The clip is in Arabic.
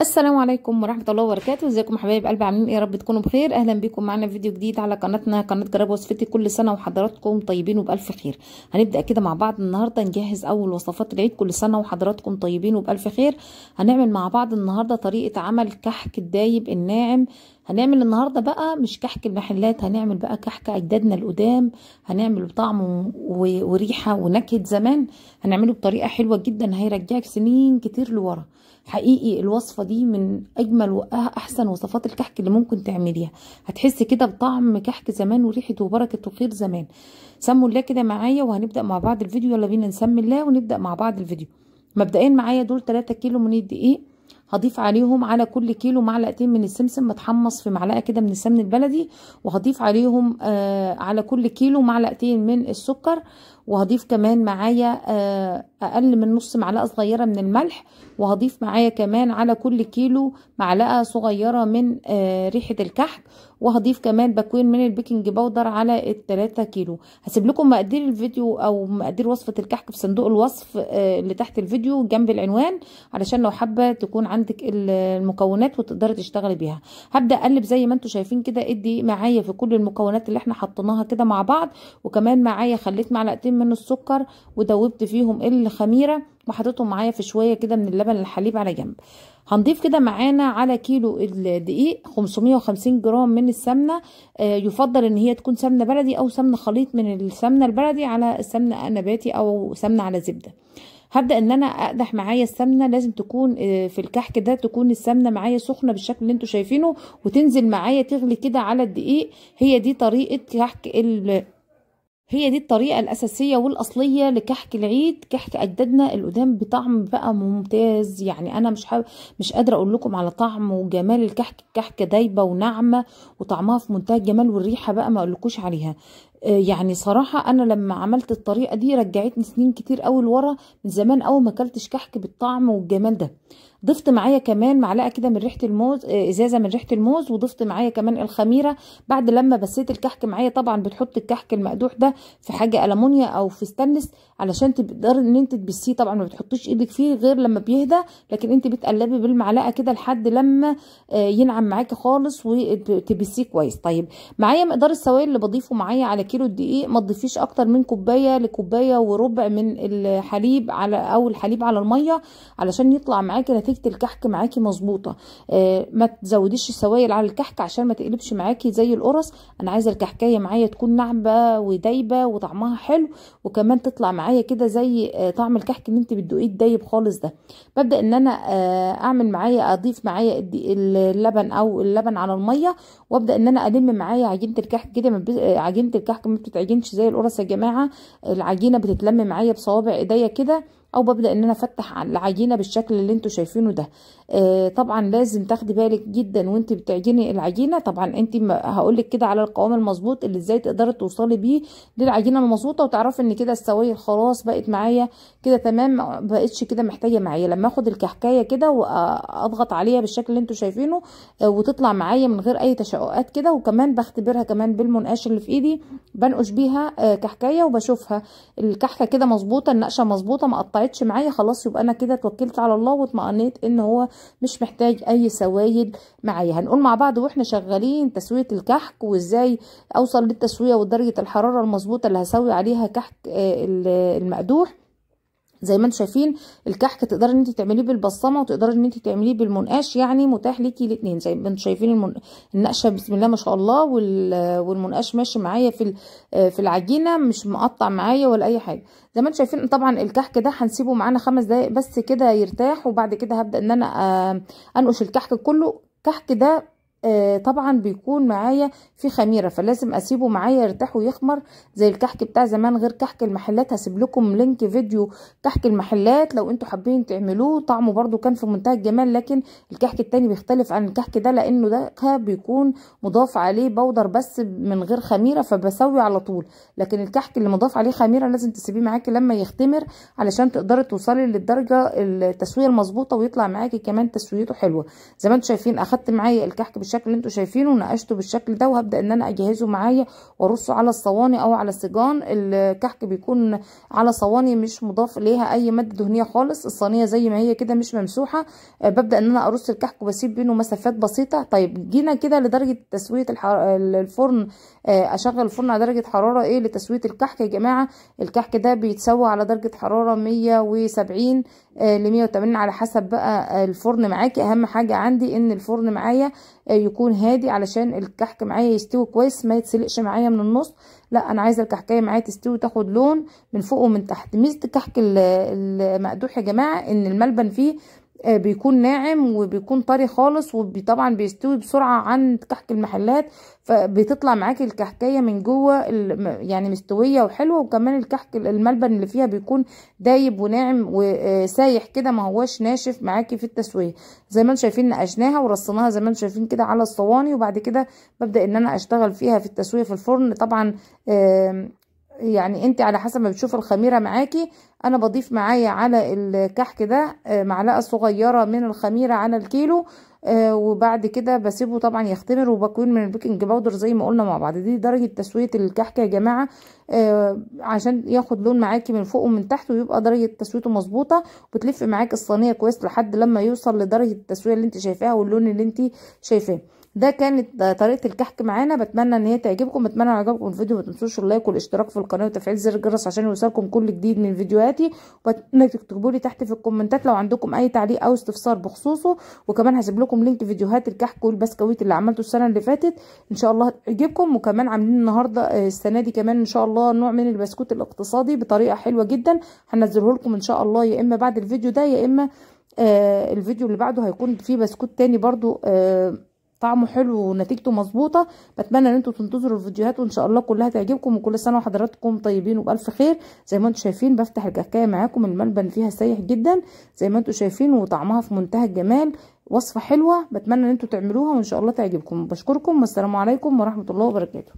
السلام عليكم ورحمه الله وبركاته. ازيكم حبايب قلبي، عاملين ايه؟ يا رب تكونوا بخير. اهلا بكم معانا في فيديو جديد على قناتنا، قناه جرب وصفتي. كل سنه وحضراتكم طيبين وبالف خير. هنبدا كده مع بعض النهارده نجهز اول وصفات العيد. كل سنه وحضراتكم طيبين وبالف خير. هنعمل مع بعض النهارده طريقه عمل كحك الدايب الناعم. هنعمل النهارده بقى مش كحك المحلات، هنعمل بقى كحك اجدادنا القدام. هنعمل بطعم وريحه ونكهه زمان. هنعمله بطريقه حلوه جدا هيرجعك سنين كتير لورا. حقيقي الوصفه دي من اجمل واحسن وصفات الكحك اللي ممكن تعمليها. هتحسي كده بطعم كحك زمان وريحه وبركه وخير زمان. سموا الله كده معايا وهنبدا مع بعض الفيديو. يلا بينا نسمي الله ونبدا مع بعض الفيديو. مبدئيا معايا دول 3 كيلو من الدقيق. هضيف عليهم على كل كيلو معلقتين من السمسم متحمص في معلقه كده من السمن البلدي. وهضيف عليهم على كل كيلو معلقتين من السكر. وهضيف كمان معايا اقل من نص معلقه صغيره من الملح. وهضيف معايا كمان على كل كيلو معلقه صغيره من ريحه الكحك. وهضيف كمان باكوين من البيكنج باودر على ال3 كيلو. هسيب لكم مقادير الفيديو او مقادير وصفه الكحك في صندوق الوصف اللي تحت الفيديو جنب العنوان، علشان لو حابه تكون عندك المكونات وتقدري تشتغلي بيها. هبدا اقلب زي ما انتم شايفين كده الدقيق معايا في كل المكونات اللي احنا حطيناها كده مع بعض. وكمان معايا خليت معلقتين من السكر ودوبت فيهم الخميره وحطيتهم معايا في شويه كده من اللبن الحليب على جنب. هنضيف كده معانا على كيلو الدقيق 550 جرام من السمنه. يفضل ان هي تكون سمنه بلدي او سمنه خليط من السمنه البلدي على السمنه النباتي او سمنه على زبده. هبدا ان انا اقدح معايا السمنه. لازم تكون في الكحك ده تكون السمنه معايا سخنه بالشكل اللي انتوا شايفينه وتنزل معايا تغلي كده على الدقيق. هي دي طريقه كحك هي دي الطريقة الأساسية والأصلية لكحك العيد، كحك أجدادنا القدام بطعم بقى ممتاز. يعني أنا مش قادرة أقول لكم على طعم وجمال الكحك. الكحكة دايبة وناعمة وطعمها في منتهى الجمال، والريحة بقى ما أقولكوش عليها. يعني صراحة أنا لما عملت الطريقة دي رجعتني سنين كتير قوي لورا. من زمان قوي ما اكلتش كحك بالطعم والجمال ده. ضفت معايا كمان معلقه كده من ريحه الموز، ازازه من ريحه الموز. وضفت معايا كمان الخميره بعد لما بسيت الكحك معايا. طبعا بتحط الكحك المقدوح ده في حاجه ألمونيا او في ستانلس علشان تقدري ان انت تبسيه. طبعا ما بتحطيش ايدك فيه غير لما بيهدى، لكن انت بتقلبي بالمعلقه كده لحد لما ينعم معاكي خالص وتبسيه كويس. طيب معايا مقدار السوائل اللي بضيفه معايا على كيلو الدقيق ما تضيفيش اكتر من كوبايه لكوبايه وربع من الحليب على الحليب على الميه علشان يطلع معاكي نتيجه الكحك معاكي مظبوطه. ما تزوديش السوائل على الكحك عشان ما تقلبش معاكي زي القرص. انا عايزه الكحكايه معايا تكون ناعمه ودايبه وطعمها حلو، وكمان تطلع معايا كده زي طعم الكحك اللي انت بتدوقيه الدايب خالص ده. ببدا ان انا اعمل معايا اضيف معايا اللبن على الميه. وابدا ان انا الم معايا عجينه الكحك كده. عجينه الكحك ما بتتعجنش زي القرص يا جماعه. العجينه بتتلم معايا بصوابع ايديا كده، او ببدا ان انا افتح العجينه بالشكل اللي انتوا شايفينه ده. طبعا لازم تاخدي بالك جدا وانت بتعجني العجينه. طبعا انت هقول لك كده على القوام المظبوط اللي ازاي تقدري توصلي بيه للعجينه المظبوطه، وتعرفي ان كده السوائل خلاص بقت معايا كده تمام، ما بقتش كده محتاجه معايا. لما اخد الكحكايه كده واضغط عليها بالشكل اللي انتوا شايفينه وتطلع معايا من غير اي تشققات كده. وكمان بختبرها كمان بالمنقاش اللي في ايدي، بنقش بيها كحكايه وبشوفها الكحكه كده مظبوطه، النقشه مظبوطه، ما قطعتش معايا خلاص. يبقى انا كده توكلت على الله واطمئنيت ان هو مش محتاج اي سوائل معايا. هنقول مع بعض واحنا شغالين تسويه الكحك وازاي اوصل للتسويه ودرجه الحراره المظبوطه اللي هسوي عليها كحك المقدوح. زي ما انتم شايفين الكحك تقدري ان انت تعمليه بالبصمه وتقدري ان انت تعمليه بالمنقاش، يعني متاح ليكي الاثنين. زي ما انتم شايفين النقشه بسم الله ما شاء الله، والمنقاش ماشي معايا في العجينه، مش مقطع معايا ولا اي حاجه. زي ما انتم شايفين طبعا الكحك ده هنسيبه معانا 5 دقايق بس كده يرتاح، وبعد كده هبدا ان انا انقش الكحك كله. الكحك ده طبعا بيكون معايا في خميره، فلازم اسيبه معايا يرتاح ويخمر زي الكحك بتاع زمان غير كحك المحلات. هسيب لكم لينك فيديو كحك المحلات لو انتوا حابين تعملوه. طعمه برضو كان في منتهى الجمال، لكن الكحك التاني بيختلف عن الكحك ده لانه ده بيكون مضاف عليه بودر بس من غير خميره، فبسوي على طول. لكن الكحك اللي مضاف عليه خميره لازم تسيبيه معاكي لما يختمر علشان تقدري توصلي للدرجه التسويه المظبوطه ويطلع معاكي كمان تسويته حلوه. زي ما انتوا شايفين اخدت معايا الكحك بالشكل بالشكل اللي انتوا شايفينه، ونقشته بالشكل ده، وهبدا ان انا اجهزه معايا وارصه على الصواني او على السجان. الكحك بيكون على صواني مش مضاف اليها اي ماده دهنيه خالص، الصينيه زي ما هي كده مش ممسوحه. ببدا ان انا ارص الكحك وبسيب بينه مسافات بسيطه. طيب جينا كده لدرجه تسويه الفرن. اشغل الفرن على درجه حراره ايه لتسويه الكحك يا جماعه. الكحك ده بيتسوى على درجه حراره 170 ل 180 على حسب بقى الفرن معاكي. اهم حاجه عندي ان الفرن معايا يكون هادي علشان الكحك معايا يستوي كويس، ما يتسلقش معايا من النص. لا، انا عايزه الكحكايه معايا تستوي وتاخد لون من فوق ومن تحت. ميزه الكحك المقدوح يا جماعه ان الملبن فيه بيكون ناعم وبيكون طري خالص، وطبعا بيستوي بسرعه عن كحك المحلات، فبتطلع معاكي الكحكايه من جوه يعني مستويه وحلوه. وكمان الكحك الملبن اللي فيها بيكون دايب وناعم وسايح كده، ما هوش ناشف معاكي في التسويه. زي ما انتم شايفين نقشناها ورصيناها زي ما انتم شايفين كده على الصواني، وبعد كده ببدا ان انا اشتغل فيها في التسويه في الفرن. طبعا يعني انت على حسب ما بتشوف الخميره معاكي. انا بضيف معايا على الكحك ده معلقه صغيره من الخميره على الكيلو، وبعد كده بسيبه طبعا يختمر، وبكون من البيكنج باودر زي ما قلنا مع بعض. دي درجه تسويه الكحك يا جماعه، عشان ياخد لون معاكي من فوق ومن تحت ويبقى درجه تسويته مظبوطه. بتلف معاكي الصينيه كويس لحد لما يوصل لدرجه التسويه اللي انت شايفاها واللون اللي انت شايفاه. ده كانت طريقه الكحك معانا. بتمنى ان هي تعجبكم، بتمنى لو عجبكم الفيديو ما تنسوش اللايك والاشتراك في القناه وتفعيل زر الجرس عشان يوصلكم كل جديد من فيديوهاتي. وبتمنى تكتبوا لي تحت في الكومنتات لو عندكم اي تعليق او استفسار بخصوصه. وكمان هسيب لكم لينك فيديوهات الكحك والبسكويت اللي عملته السنه اللي فاتت، ان شاء الله هتعجبكم. وكمان عاملين النهارده السنه دي كمان ان شاء الله نوع من البسكوت الاقتصادي بطريقه حلوه جدا، هنزله لكم ان شاء الله يا اما بعد الفيديو ده يا اما الفيديو اللي بعده هيكون فيه بسكوت تاني برضو طعمه حلو ونتيجته مظبوطه. بتمنى ان انتوا تنتظروا الفيديوهات وان شاء الله كلها تعجبكم. وكل سنه وحضراتكم طيبين وبالف خير. زي ما انتم شايفين بفتح الكحكايه معاكم، الملبن فيها سايح جدا زي ما انتم شايفين، وطعمها في منتهى الجمال. وصفه حلوه، بتمنى ان انتوا تعملوها وان شاء الله تعجبكم. بشكركم والسلام عليكم ورحمه الله وبركاته.